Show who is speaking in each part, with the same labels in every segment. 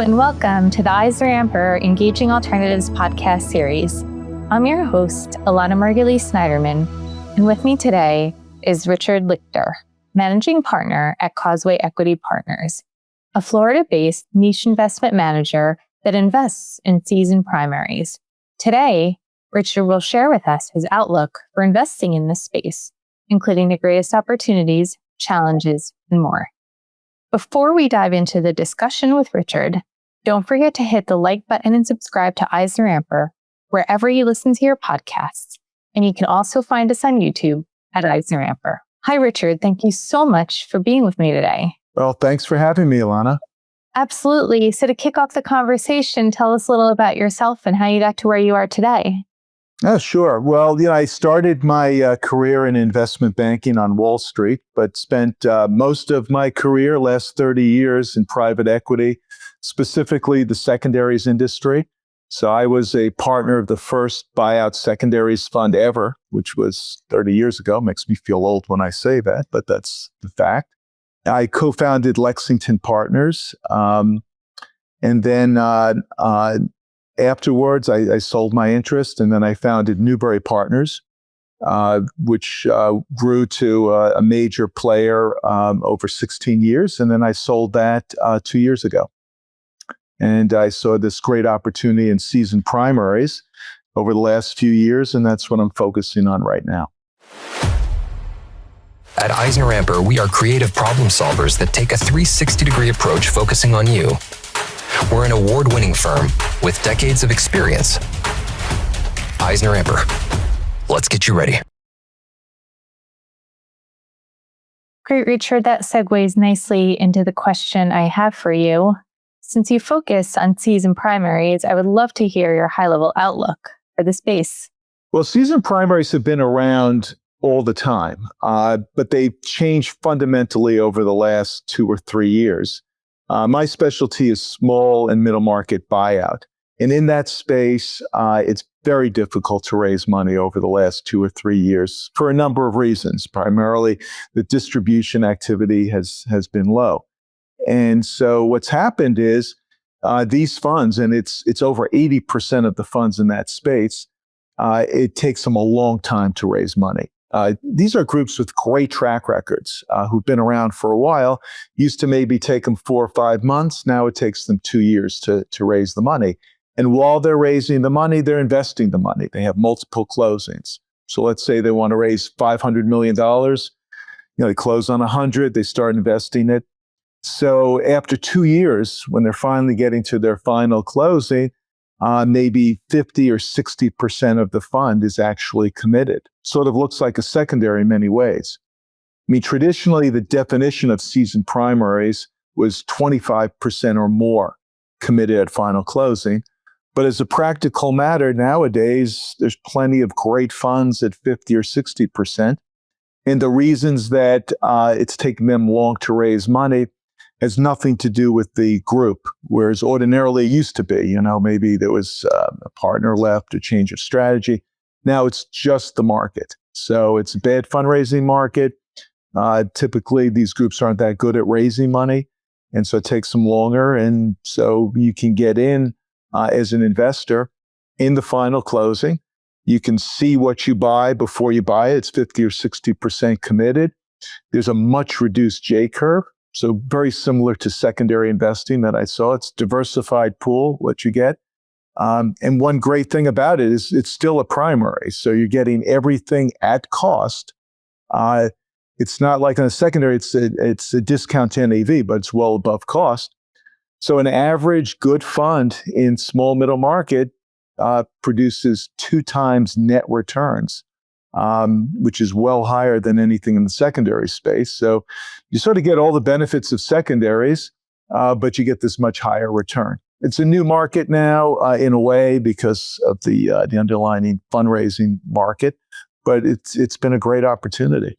Speaker 1: and welcome to the EisnerAmper Engaging Alternatives podcast series. I'm your host, Elana Margulies-Snyderman, and with me today is Richard Lichter, managing partner at Causeway Equity Partners, a Florida-based niche investment manager that invests in seasoned primaries. Today, Richard will share with us his outlook for investing in this space, including the greatest opportunities, challenges, and more. Before we dive into the discussion with Richard, don't forget to hit the like button and subscribe to EisnerAmper wherever you listen to your podcasts. And you can also find us on YouTube at EisnerAmper. Hi, Richard. Thank you so much for being with me today.
Speaker 2: Well, thanks for having me, Elana.
Speaker 1: Absolutely. So to kick off the conversation, tell us a little about yourself and how you got to where you are today.
Speaker 2: Oh, sure. Well, I started my career in investment banking on Wall Street, but spent most of my career, last 30 years, in private equity, specifically the secondaries industry. So I was a partner of the first buyout secondaries fund ever, which was 30 years ago. Makes me feel old when I say that, but that's the fact. I co-founded Lexington Partners, and then afterwards, I sold my interest, and then I founded Newbury Partners, which grew to a major player over 16 years. And then I sold that 2 years ago. And I saw this great opportunity in seasoned primaries over the last few years, and that's what I'm focusing on right now.
Speaker 3: At EisnerAmper, we are creative problem solvers that take a 360-degree approach focusing on you. We're an award-winning firm with decades of experience. EisnerAmper, let's get you ready.
Speaker 1: Great, Richard. That segues nicely into the question I have for you. Since you focus on seasoned primaries, I would love to hear your high-level outlook for the space.
Speaker 2: Well, seasoned primaries have been around all the time, but they've changed fundamentally over the last 2 or 3 years. My specialty is small and middle market buyout. And in that space, it's very difficult to raise money over the last 2 or 3 years for a number of reasons. Primarily, the distribution activity has been low. And so what's happened is these funds, and it's over 80% of the funds in that space, it takes them a long time to raise money. These are groups with great track records who've been around for a while. Used to maybe take them 4 or 5 months. Now it takes them 2 years to raise the money. And while they're raising the money, they're investing the money. They have multiple closings. So let's say they want to raise $500 million. They close on 100, they start investing it. So after 2 years, when they're finally getting to their final closing, maybe 50 or 60% of the fund is actually committed. Sort of looks like a secondary in many ways. I mean, traditionally, the definition of seasoned primaries was 25% or more committed at final closing. But as a practical matter, nowadays, there's plenty of great funds at 50 or 60%. And the reasons that it's taking them long to raise money has nothing to do with the group, whereas ordinarily it used to be. Maybe there was a partner left, a change of strategy. Now it's just the market. So it's a bad fundraising market. Typically, these groups aren't that good at raising money, and so it takes them longer. And so you can get in as an investor in the final closing. You can see what you buy before you buy it. It's 50 or 60% committed. There's a much reduced J curve. So very similar to secondary investing that I saw. It's diversified pool, what you get. And one great thing about it is it's still a primary. So you're getting everything at cost. It's not like on a secondary, it's a discount to NAV, but it's well above cost. So an average good fund in small middle market produces 2 times net returns, which is well higher than anything in the secondary space. So you sort of get all the benefits of secondaries, but you get this much higher return. It's a new market now, in a way, because of the underlying fundraising market, but it's been a great opportunity.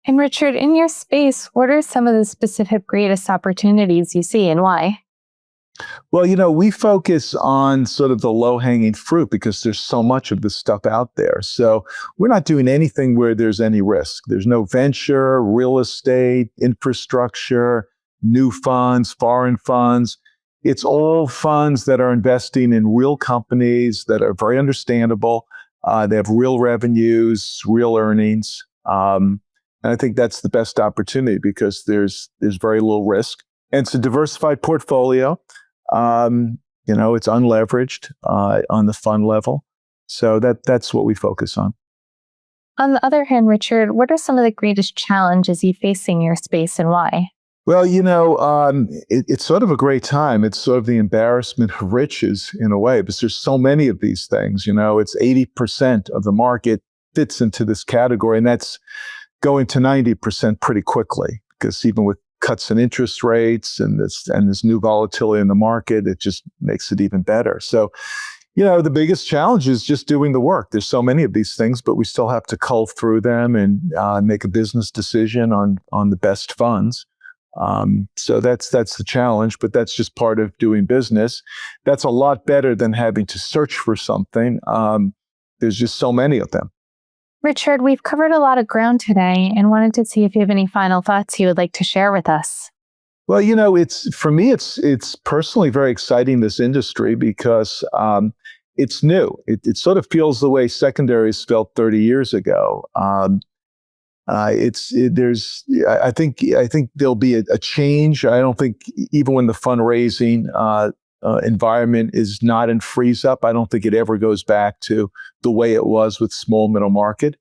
Speaker 1: And Richard, in your space, what are some of the specific greatest opportunities you see and why?
Speaker 2: Well, we focus on sort of the low-hanging fruit because there's so much of this stuff out there. So we're not doing anything where there's any risk. There's no venture, real estate, infrastructure, new funds, foreign funds. it's all funds that are investing in real companies that are very understandable. They have real revenues, real earnings. And I think that's the best opportunity because there's very little risk. And it's a diversified portfolio. It's unleveraged on the fund level. So that's what we focus on.
Speaker 1: On the other hand, Richard, what are some of the greatest challenges you face in your space and why?
Speaker 2: Well, it's sort of a great time. It's sort of the embarrassment of riches in a way, because there's so many of these things. It's 80% of the market fits into this category, and that's going to 90% pretty quickly, because even with cuts in interest rates and this new volatility in the market, it just makes it even better. So, the biggest challenge is just doing the work. There's so many of these things, but we still have to cull through them and make a business decision on the best funds. So that's the challenge, but that's just part of doing business. That's a lot better than having to search for something. There's just so many of them.
Speaker 1: Richard, we've covered a lot of ground today and wanted to see if you have any final thoughts you would like to share with us.
Speaker 2: Well, for me, it's personally very exciting, this industry, because it's new. It sort of feels the way secondaries felt 30 years ago. I think there'll be a change. I don't think even when the fundraising environment is not in freeze up, I don't think it ever goes back to the way it was with small middle market.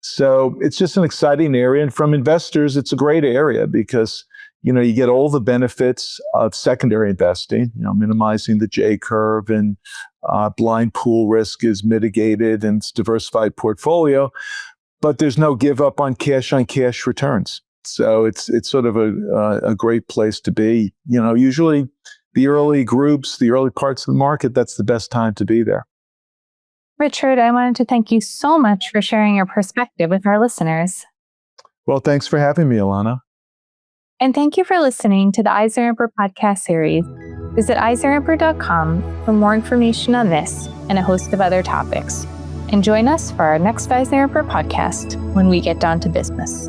Speaker 2: So it's just an exciting area. And from investors, it's a great area because, you get all the benefits of secondary investing, minimizing the J curve, and blind pool risk is mitigated, and it's diversified portfolio. But there's no give up on cash returns. So it's sort of a great place to be. Usually the early groups, the early parts of the market, that's the best time to be there.
Speaker 1: Richard, I wanted to thank you so much for sharing your perspective with our listeners.
Speaker 2: Well, thanks for having me, Elana.
Speaker 1: And thank you for listening to the EisnerAmper podcast series. Visit EisnerAmper.com for more information on this and a host of other topics. And join us for our next EisnerAmper podcast when we get down to business.